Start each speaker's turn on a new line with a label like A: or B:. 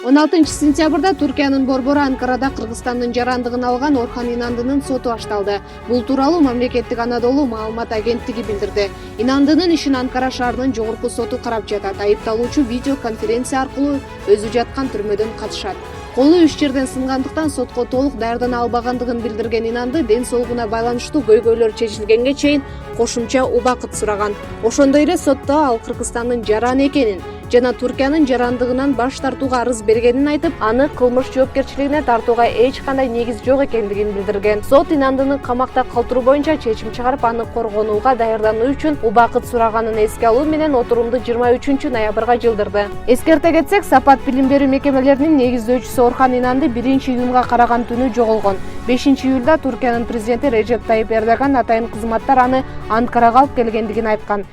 A: 16 сентябрда Түркиянын борбору Анкарада Кыргызстандын жарандыгын алган Орхан Инандынын соту башталды. Бул тууралуу мамлекеттик Анадолу маалымат агенттиги билдирди. Инандынын ишин Анкара шаарынын жогорку соту карап жатат. Айыпталуучу видео конференция аркылуу өзү жаткан түрмөдөн катышат. Колу 3 жерден сынгандыктан сотко толук даярдана албагандыгын билдирген Инанды ден соолугуна байланыштуу көйгөйлөр чечилгенге чейин кошумча убакыт сураган. Ошондой эле сотто ал Кыргызстандын жараны экенин жана Түркиянын жарандыгынан баш тартууга арыз бергенин айтып, аны кылмыш жоопкерчилигине тартууга эч кандай негиз жок экендигин билдирген. Сот Инандыны камакта калтыруу боюнча чечим чыгарып, аны коргонууга даярдануу үчүн убакыт сураганын эске алуу менен отурумду 23 ноябрга жылдырды. Эскерте кетсек, Сапат билим берүү мекемелеринин негиздөөчүсү Орхан Инанды 1-июнга караган түнү жоголгон. 5-июлда Түркиянын президенти Режеп Тайип Эрдоган атайын кызматтар аны Анкарага алып келгендигин айткан.